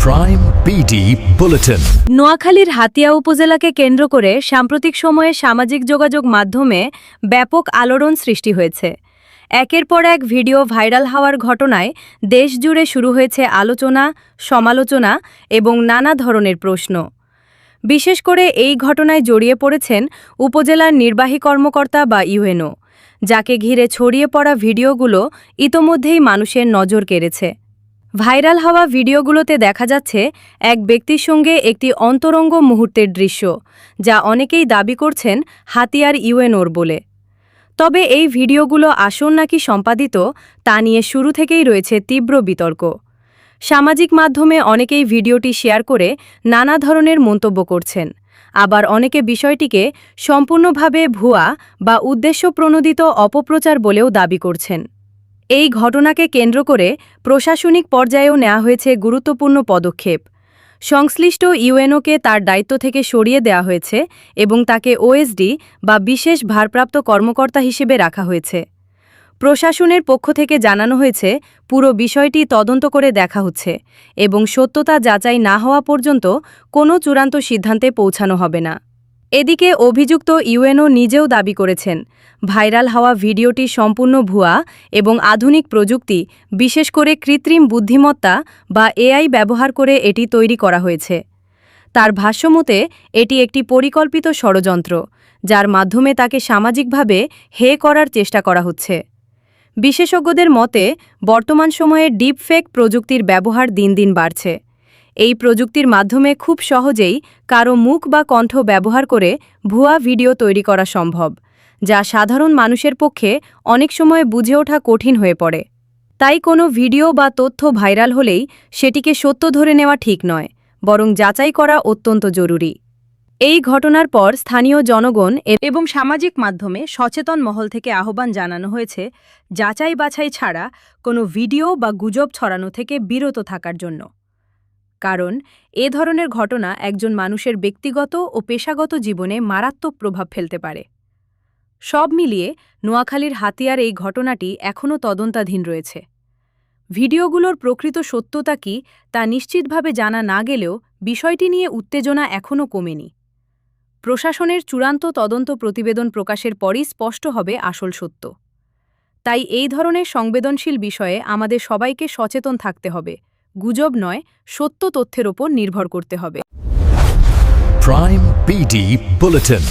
Prime BD bulletin. নোয়াখালীর হাতিয়া উপজেলাকে কেন্দ্র করে সাম্প্রতিক সময়ে সামাজিক যোগাযোগ মাধ্যমে ব্যাপক আলোড়ন সৃষ্টি হয়েছে। একের পর এক ভিডিও ভাইরাল হওয়ার ঘটনায় দেশজুড়ে শুরু হয়েছে আলোচনা, সমালোচনা এবং নানা ধরনের প্রশ্ন। বিশেষ করে এই ঘটনায় জড়িয়ে পড়েছেন উপজেলার নির্বাহী কর্মকর্তা বা ইউএনও, যাকে ঘিরে ছড়িয়ে পড়া ভিডিওগুলো ইতোমধ্যেই মানুষের নজর কেড়েছে। ভাইরাল হওয়া ভিডিওগুলোতে দেখা যাচ্ছে এক ব্যক্তির সঙ্গে একটি অন্তরঙ্গ মুহূর্তের দৃশ্য, যা অনেকেই দাবি করছেন হাতিয়ার ইউএনওর বলে। তবে এই ভিডিওগুলো আসল নাকি সম্পাদিত তা নিয়ে শুরু থেকেই রয়েছে তীব্র বিতর্ক। সামাজিক মাধ্যমে অনেকেই ভিডিওটি শেয়ার করে নানা ধরনের মন্তব্য করছেন, আবার অনেকে বিষয়টিকে সম্পূর্ণভাবে ভুয়া বা উদ্দেশ্যপ্রণোদিত অপপ্রচার বলেও দাবি করছেন। এই ঘটনাকে কেন্দ্র করে প্রশাসনিক পর্যায়েও নেওয়া হয়েছে গুরুত্বপূর্ণ পদক্ষেপ। সংশ্লিষ্ট ইউএনওকে তার দায়িত্ব থেকে সরিয়ে দেওয়া হয়েছে এবং তাকে ওএসডি বা বিশেষ ভারপ্রাপ্ত কর্মকর্তা হিসেবে রাখা হয়েছে। প্রশাসনের পক্ষ থেকে জানানো হয়েছে পুরো বিষয়টি তদন্ত করে দেখা হচ্ছে এবং সত্যতা যাচাই না হওয়া পর্যন্ত কোনো চূড়ান্ত সিদ্ধান্তে পৌঁছানো হবে না। এদিকে অভিযুক্ত ইউএনও নিজেও দাবি করেছেন, ভাইরাল হওয়া ভিডিওটি সম্পূর্ণ ভুয়া এবং আধুনিক প্রযুক্তি, বিশেষ করে কৃত্রিম বুদ্ধিমত্তা বা এআই ব্যবহার করে এটি তৈরি করা হয়েছে। তার ভাষ্যমতে এটি একটি পরিকল্পিত ষড়যন্ত্র, যার মাধ্যমে তাকে সামাজিকভাবে হে করার চেষ্টা করা হচ্ছে। বিশেষজ্ঞদের মতে বর্তমান সময়ে ডিপফেক প্রযুক্তির ব্যবহার দিন দিন বাড়ছে। এই প্রযুক্তির মাধ্যমে খুব সহজেই কারো মুখ বা কণ্ঠ ব্যবহার করে ভুয়া ভিডিও তৈরি করা সম্ভব, যা সাধারণ মানুষের পক্ষে অনেক সময় বুঝে ওঠা কঠিন হয়ে পড়ে। তাই কোনো ভিডিও বা তথ্য ভাইরাল হলেই সেটিকে সত্য ধরে নেওয়া ঠিক নয়, বরং যাচাই করা অত্যন্ত জরুরি। এই ঘটনার পর স্থানীয় জনগণ এবং সামাজিক মাধ্যমে সচেতন মহল থেকে আহ্বান জানানো হয়েছে যাচাই বাছাই ছাড়া কোনো ভিডিও বা গুজব ছড়ানো থেকে বিরত থাকার জন্য। কারণ এ ধরনের ঘটনা একজন মানুষের ব্যক্তিগত ও পেশাগত জীবনে মারাত্মক প্রভাব ফেলতে পারে। সব মিলিয়ে নোয়াখালীর হাতিয়ার এই ঘটনাটি এখনও তদন্তাধীন রয়েছে। ভিডিওগুলোর প্রকৃত সত্যতা কি তা নিশ্চিতভাবে জানা না গেলেও বিষয়টি নিয়ে উত্তেজনা এখনও কমেনি। প্রশাসনের চূড়ান্ত তদন্ত প্রতিবেদন প্রকাশের পরই স্পষ্ট হবে আসল সত্য। তাই এই ধরনের সংবেদনশীল বিষয়ে আমাদের সবাইকে সচেতন থাকতে হবে। গুজব নয়, সত্য তথ্যের ওপর নির্ভর করতে হবে। Prime BD bulletin.